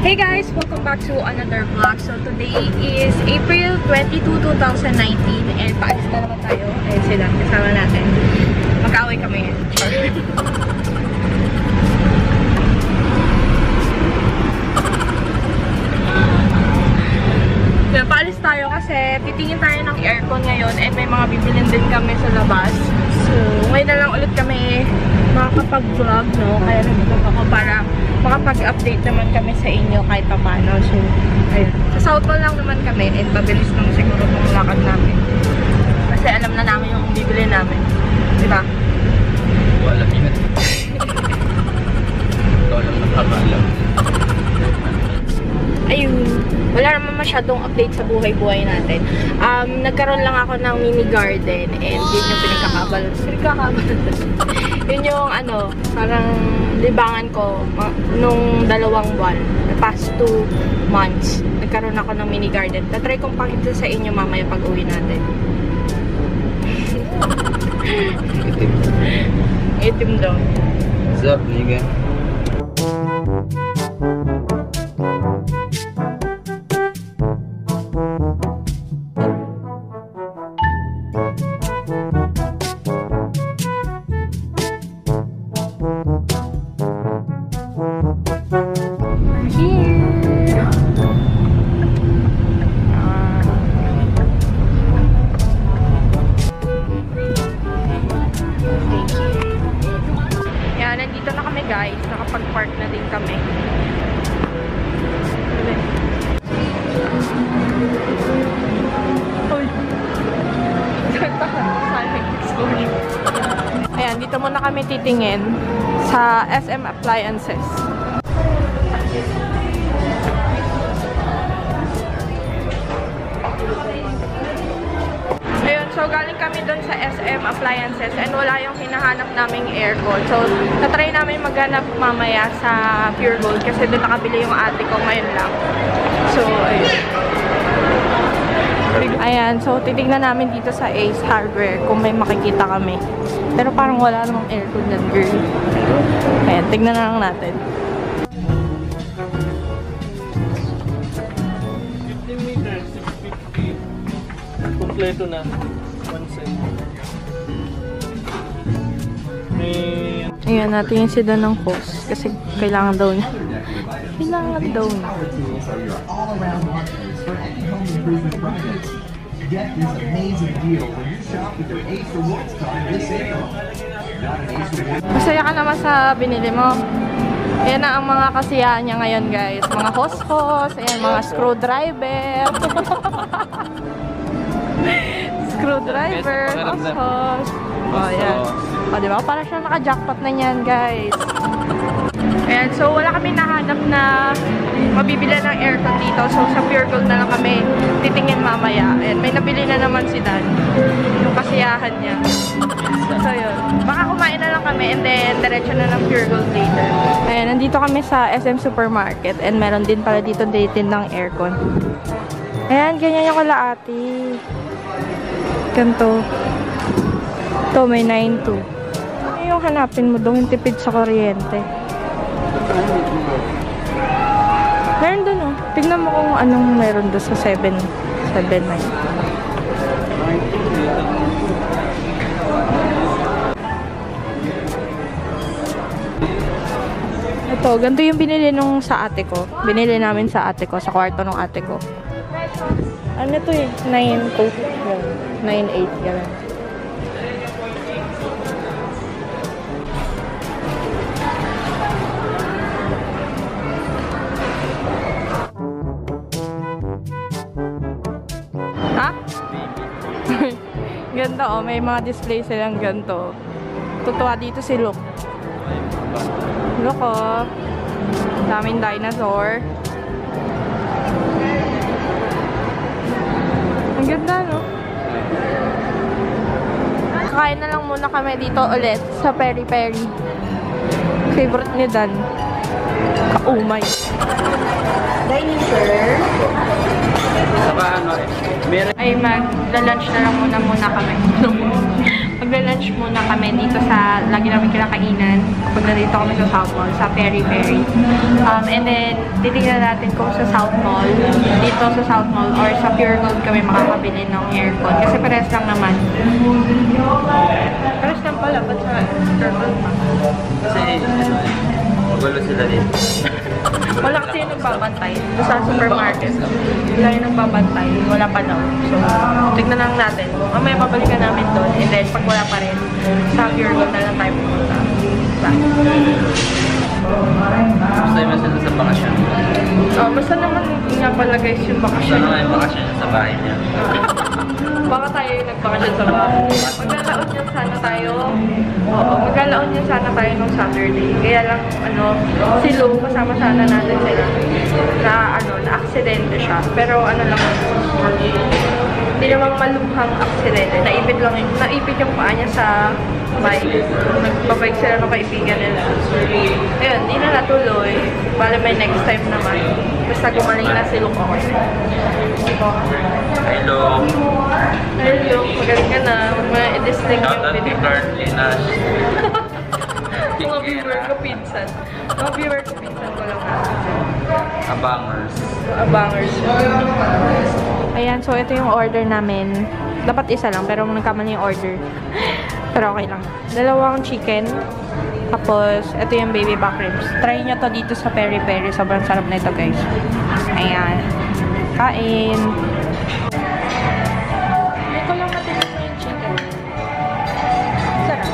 Hey guys! Welcome back to another vlog. So today is April 22, 2019 and paalis na naman tayo. Ayun sila, kasama natin. Magkaaway kami. Paalis tayo kasi titingin tayo ng aircon ngayon and may mga bibilin din kami sa labas. So, ngayon na lang ulit kami makakapag-vlog, no? Kaya nandito ako para makapag-update naman kami sa inyo kahit pa paano. So, ayun. Sa South Mall lang naman kami and pabilis lang siguro itong lakad namin. Kasi alam na namin yung bibili namin. Diba? Wala yun. Ikaw lang nakakalam. Ayun. Wala naman masyadong update sa buhay-buhay natin. Nagkaroon lang ako ng mini garden and yun yung pinagkakabalot. Yun yung ano, parang libangan ko nung 2 buwan. The past 2 months. Nagkaroon ako ng mini garden. Tatry kong pakita sa inyo mamaya pag uwi natin. Itim. Itim daw. What's up, nigga? Nandito na kami guys, nakapag-park na din kami. Ayan, dito muna kami titingin sa SM Appliances. Ayun, so galing kami doon sa SM Appliances and wala yung hinahanap naming aircon. So, natry namin maghanap mamaya sa Pure Gold kasi doon nakabili yung ate ko ngayon lang. So, ayun. Ayan, so titignan namin dito sa Ace Hardware kung may makikita kami. Pero parang wala namang aircon dyan, girl. Ayan, tignan na lang natin. 15 meters, 650. Kompleto na. One set. Ayan, natin yung sida ng host. Kasi kailangan daw niya. Kailangan daw niya. Get this amazing deal when you shop with your Ace Rewards card this April. Got an Ace Rewards. Masaya ka naman sa binili mo. Ayan na ang mga kasiyahan niya ngayon, guys. Mga hos-hos, ayan, mga screwdriver. Screwdriver, hos-hos. O, ayan. O, diba? Para siya naka-jackpot na yan, guys. Ayan, so wala kami nahanap na mabibili ng aircon dito. So, sa Pure Gold na lang kami titingin mamaya. Ayan, may nabili na naman si Dan. Yung kasiyahan niya. So, yun. Baka kumain na lang kami and then diretso na ng Pure Gold later. Ayan, nandito kami sa SM Supermarket and meron din pala dito dating ng aircon. Ayan, ganyan yung kalaati. Ganto. Ito, may 9.2. Ano yung hanapin mo doon? Yung tipid sa kuryente. Meron doon, oh. Tignan mo kung anong meron doon sa 7.9. Ito, ganito yung binili nung sa ate ko. Binili namin sa ate ko, sa kwarto ng ate ko. Ano to eh? 9.2. 9.8. Yan. Ha? Ganda oh, may mga display silang ganito. Tutuwa dito si Luke. Look oh. Daming dinosaur. Ang ganda, no? Kakain na lang muna kami dito ulit sa Peri Peri. Favorite ni Dan. Kaumay. Dining sir. Saka ano, meron. Ay, mag-lunch na lang muna kami. Magla-lunch muna kami dito sa lagi namin kinakainan kapag nandito kami sa South Mall, sa Peri Peri. And then, titignan natin kung sa South Mall, dito sa South Mall, or sa Pure Gold kami makakabili ng aircon. Kasi pares lang naman. Pares lang pala, ba't sa Pure Gold pa? Kasi, magulo sila dito. Wala kasi yung nagbabantay. Doon sa supermarket. Wala yung nagbabantay. Wala pa daw. So, tignan lang natin. Mamaya pabalikan namin doon. And then, pag wala pa rin, sa Pure Gold na lang tayo pumunta. Bye. Basta yung sila sa bakasyon. Oh, basta naman nga pala guys yung Basta bakasyon. naman yung bakasyon niya sa bahay niya. Baka tayo yung nagbakasyon sa bahay. Maglalaon yan sana tayo. Oo, maglalaon yan sana tayo nung Saturday. Kaya lang, si Lou, kasama sana natin sila. Na aksidente siya. Pero lang, hindi namang maluhang aksidente. Naipit yung paa niya sa bike. Nagbabike sila ng kaibigan nila. Ayun, hindi na natuloy. Bale may next time naman. Basta gumaling na si Lou kasi. Hello. Hello, magaling ka na. I-dislike Shout yung out kay video. Clark Linas. Mga viewer ko pinsan. Mga viewer ko pinsan ko lang Abangers. Abangers. Ayan, so ito yung order namin. Dapat isa lang, pero nagkamali yung order. Pero okay lang. Dalawang chicken. Tapos, ito yung baby back ribs. Try nyo to dito sa Peri Peri. Sobrang sarap na ito, guys. Ayan. Kain. Hindi ko lang matinig mo yung chicken. Sarap.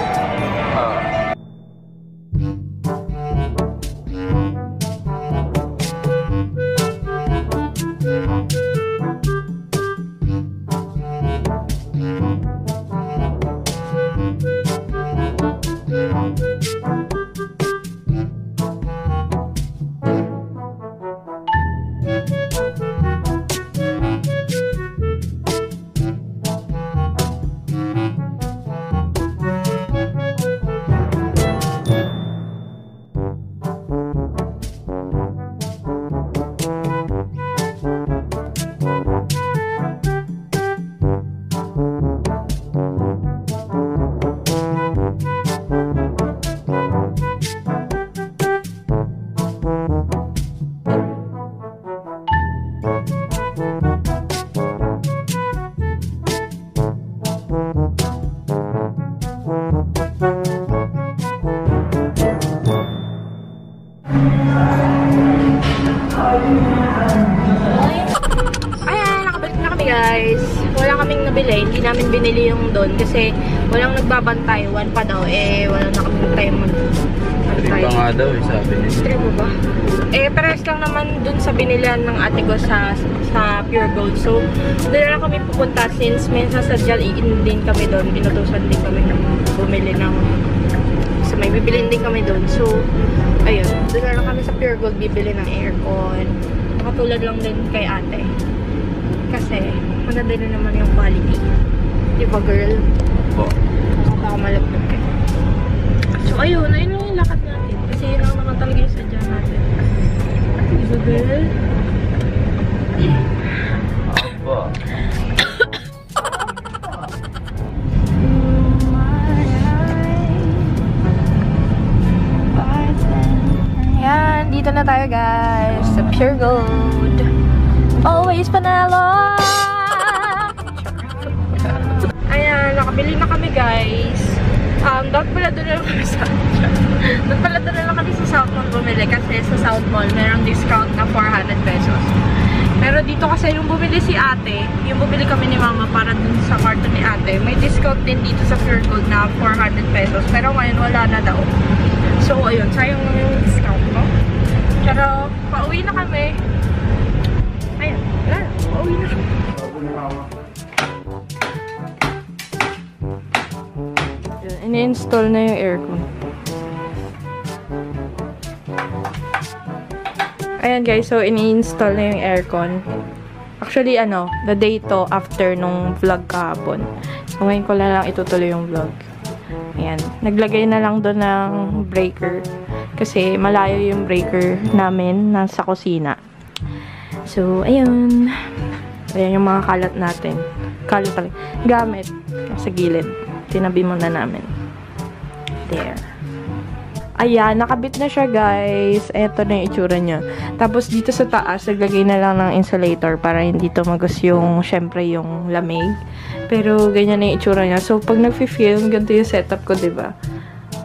Guys, wala kaming nabili. Hindi namin binili yung doon kasi walang nagbabantay. One pa daw. Wala na kaming time mag-bantay. Trip pa nga daw, sabi niya. Trip mo ba? Pares lang naman doon sa binilihan ng ate ko sa Pure Gold. So, doon na lang kami pupunta since may sasadyal din kami doon. Binutusan din kami ng bumili ng so, may bibilin din kami doon. So, ayun. Doon na lang kami sa Pure Gold bibili ng aircon. Nakatulad lang din kay ate. Kasi, maganda na naman yung quality. Di ba, girl? Po. Baka malapit ka. So, ayun. Ayun lang yung lakad natin. Kasi yun lang naman talaga yung sadya natin. Di ba, girl? Opo. Ayan. Dito na tayo, guys. Sa Pure Gold. Always panalo! Ayan, nakabili na kami guys. Dapat pala doon na lang kami sa Dapat pala doon na lang kami sa South Mall bumili kasi sa South Mall merong discount na 400 pesos. Pero dito kasi yung bumili si ate, yung bumili kami ni mama para dun sa kwarto ni ate, may discount din dito sa Pure Gold na 400 pesos. Pero ngayon wala na daw. So ayun, sayang lang yung discount ko. Pero pauwi na kami. Ayan, wala na. Pauwi na siya. Ini-install na yung aircon. Ayan guys, so ini-install na yung aircon. Actually, the day to after nung vlog kahapon. So ngayon ko lang itutuloy yung vlog. Ayan, naglagay na lang doon ng breaker. Kasi malayo yung breaker namin nasa kusina. So, ayun. Ayan yung mga kalat natin. Kalat talaga. Gamit. Sa gilid. tinabi muna namin. There. Ayan, nakabit na siya, guys. Ito na yung itsura niya. Tapos, dito sa taas, naglagay na lang ng insulator para hindi tumagos yung, syempre, yung lamig. Pero, ganyan na yung itsura niya. So, pag nag-film, ganito yung setup ko, diba?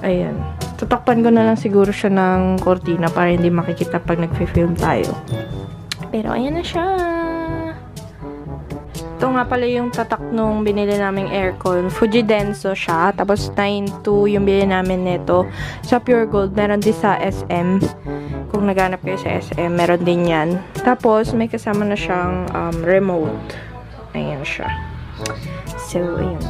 Ayan. Tatakpan ko na lang siguro siya ng kortina para hindi makikita pag nag-film tayo. Pero, ayan na siya. Ito nga pala yung tatak nung binili naming aircon. Fujidenso siya. Tapos 9.2 yung binili namin nito. Sa Pure Gold, meron din sa SM. Kung naghanap kayo sa SM, meron din yan. Tapos, may kasama na siyang remote. Ayan siya. So, ayun.